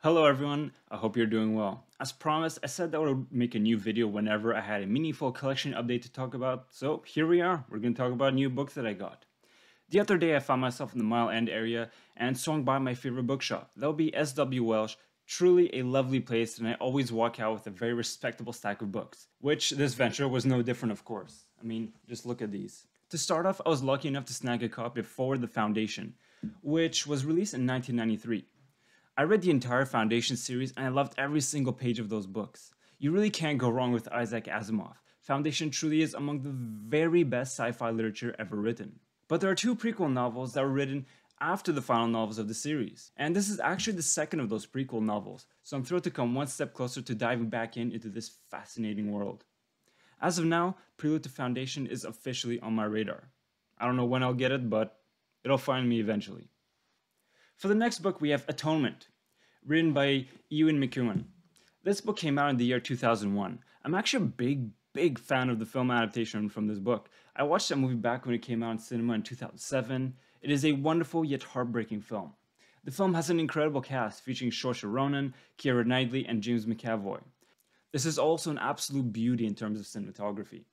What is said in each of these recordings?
Hello everyone, I hope you're doing well. As promised, I said that I would make a new video whenever I had a meaningful collection update to talk about, so here we are, we're going to talk about new books that I got. The other day I found myself in the Mile End area and swung by my favorite bookshop. That would be S.W. Welsh, truly a lovely place, and I always walk out with a very respectable stack of books. Which this venture was no different, of course. I mean, just look at these. To start off, I was lucky enough to snag a copy of Forward the Foundation, which was released in 1993. I read the entire Foundation series and I loved every single page of those books. You really can't go wrong with Isaac Asimov. Foundation truly is among the very best sci-fi literature ever written. But there are two prequel novels that were written after the final novels of the series. And this is actually the second of those prequel novels, so I'm thrilled to come one step closer to diving back into this fascinating world. As of now, Prelude to Foundation is officially on my radar. I don't know when I'll get it, but it'll find me eventually. For the next book, we have Atonement, written by Ewan McEwan. This book came out in the year 2001. I'm actually a big fan of the film adaptation from this book. I watched that movie back when it came out in cinema in 2007. It is a wonderful yet heartbreaking film. The film has an incredible cast featuring Saoirse Ronan, Keira Knightley, and James McAvoy. This is also an absolute beauty in terms of cinematography.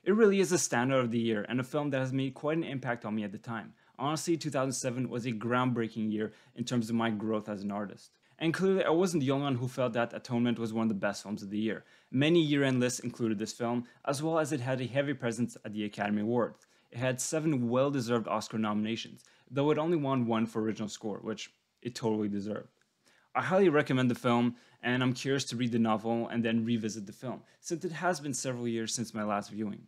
It really is a standout of the year and a film that has made quite an impact on me at the time. Honestly, 2007 was a groundbreaking year in terms of my growth as an artist. And clearly, I wasn't the only one who felt that Atonement was one of the best films of the year. Many year-end lists included this film, as well as it had a heavy presence at the Academy Awards. It had 7 well-deserved Oscar nominations, though it only won 1 for original score, which it totally deserved. I highly recommend the film, and I'm curious to read the novel and then revisit the film, since it has been several years since my last viewing.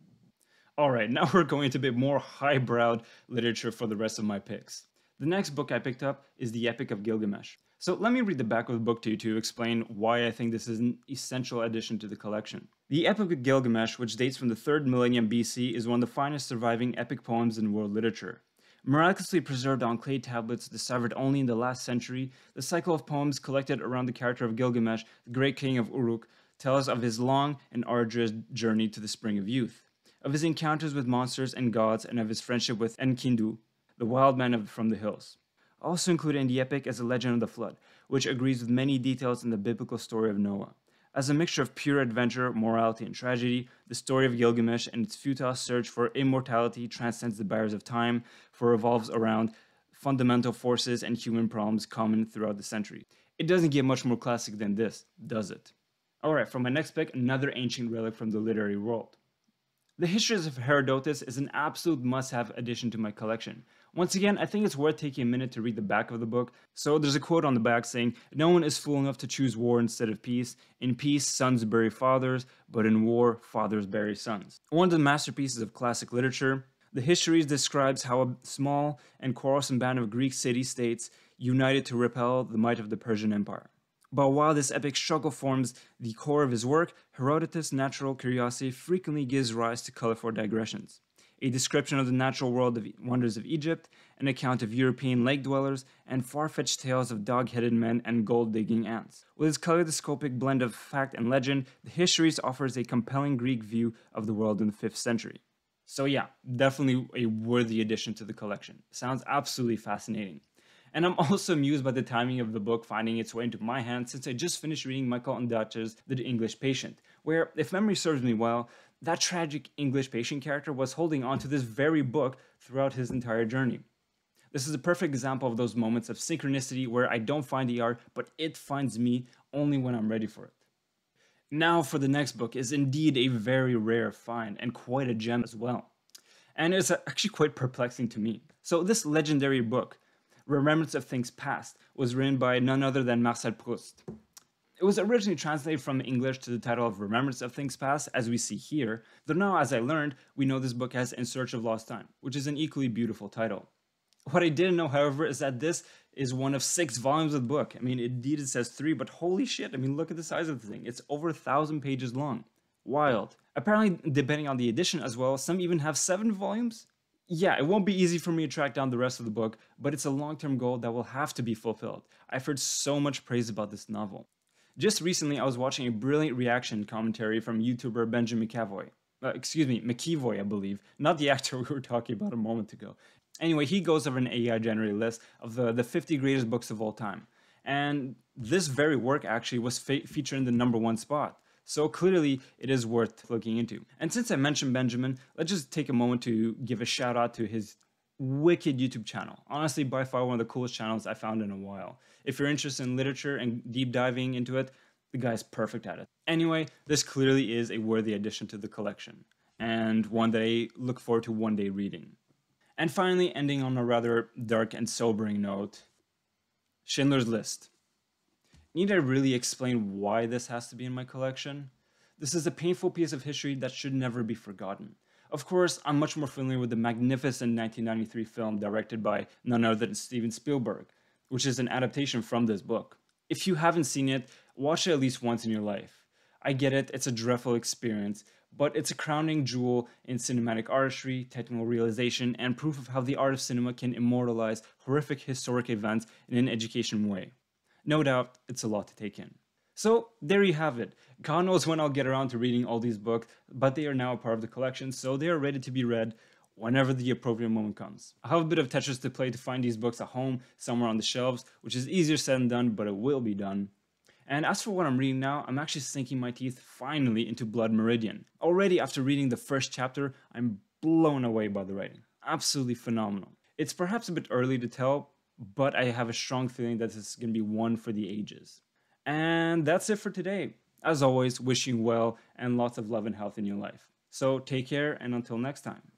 Alright, now we're going to a bit more highbrow literature for the rest of my picks. The next book I picked up is The Epic of Gilgamesh. So let me read the back of the book to you to explain why I think this is an essential addition to the collection. The Epic of Gilgamesh, which dates from the 3rd millennium BC, is one of the finest surviving epic poems in world literature. Miraculously preserved on clay tablets discovered only in the last century, the cycle of poems collected around the character of Gilgamesh, the great king of Uruk, tells of his long and arduous journey to the spring of youth, of his encounters with monsters and gods, and of his friendship with Enkidu, the wild man from the hills. Also included in the epic is a legend of the flood, which agrees with many details in the biblical story of Noah. As a mixture of pure adventure, morality, and tragedy, the story of Gilgamesh and its futile search for immortality transcends the barriers of time, for it revolves around fundamental forces and human problems common throughout the century. It doesn't get much more classic than this, does it? Alright, for my next pick, another ancient relic from the literary world. The Histories of Herodotus is an absolute must-have addition to my collection. Once again, I think it's worth taking a minute to read the back of the book. So there's a quote on the back saying, "No one is fool enough to choose war instead of peace. In peace, sons bury fathers, but in war, fathers bury sons." One of the masterpieces of classic literature, the Histories describes how a small and quarrelsome band of Greek city-states united to repel the might of the Persian Empire. But while this epic struggle forms the core of his work, Herodotus' natural curiosity frequently gives rise to colorful digressions. A description of the natural world of wonders of Egypt, an account of European lake dwellers, and far-fetched tales of dog-headed men and gold-digging ants. With its kaleidoscopic blend of fact and legend, the Histories offers a compelling Greek view of the world in the 5th century. So yeah, definitely a worthy addition to the collection. Sounds absolutely fascinating. And I'm also amused by the timing of the book finding its way into my hands since I just finished reading Michael Ondaatje's The English Patient, where, if memory serves me well, that tragic English patient character was holding on to this very book throughout his entire journey. This is a perfect example of those moments of synchronicity where I don't find the art, but it finds me only when I'm ready for it. Now for the next book is indeed a very rare find and quite a gem as well. And it's actually quite perplexing to me. So this legendary book, Remembrance of Things Past, was written by none other than Marcel Proust. It was originally translated from English to the title of Remembrance of Things Past, as we see here, though now, as I learned, we know this book as In Search of Lost Time, which is an equally beautiful title. What I didn't know, however, is that this is one of 6 volumes of the book. I mean, indeed it says 3, but holy shit, I mean, look at the size of the thing. It's over 1,000 pages long. Wild. Apparently, depending on the edition as well, some even have 7 volumes. Yeah, it won't be easy for me to track down the rest of the book, but it's a long-term goal that will have to be fulfilled. I've heard so much praise about this novel. Just recently, I was watching a brilliant reaction commentary from YouTuber Benjamin McEvoy, I believe, not the actor we were talking about a moment ago. Anyway, he goes over an AI-generated list of the 50 greatest books of all time. And this very work actually was featured in the #1 spot. So clearly it is worth looking into. And since I mentioned Benjamin, let's just take a moment to give a shout out to his wicked YouTube channel. Honestly, by far one of the coolest channels I found in a while. If you're interested in literature and deep diving into it, the guy's perfect at it. Anyway, this clearly is a worthy addition to the collection, and one that I look forward to one day reading. And finally, ending on a rather dark and sobering note, Schindler's List. Need I really explain why this has to be in my collection? This is a painful piece of history that should never be forgotten. Of course, I'm much more familiar with the magnificent 1993 film directed by none other than Steven Spielberg, which is an adaptation from this book. If you haven't seen it, watch it at least once in your life. I get it, it's a dreadful experience, but it's a crowning jewel in cinematic artistry, technical realization, and proof of how the art of cinema can immortalize horrific historic events in an educational way. No doubt, it's a lot to take in. So, there you have it. God knows when I'll get around to reading all these books, but they are now a part of the collection, so they are ready to be read whenever the appropriate moment comes. I have a bit of Tetris to play to find these books at home, somewhere on the shelves, which is easier said than done, but it will be done. And as for what I'm reading now, I'm actually sinking my teeth finally into Blood Meridian. Already after reading the first chapter, I'm blown away by the writing. Absolutely phenomenal. It's perhaps a bit early to tell, but I have a strong feeling that this is going to be one for the ages. And that's it for today. As always, wishing you well and lots of love and health in your life. So take care, and until next time.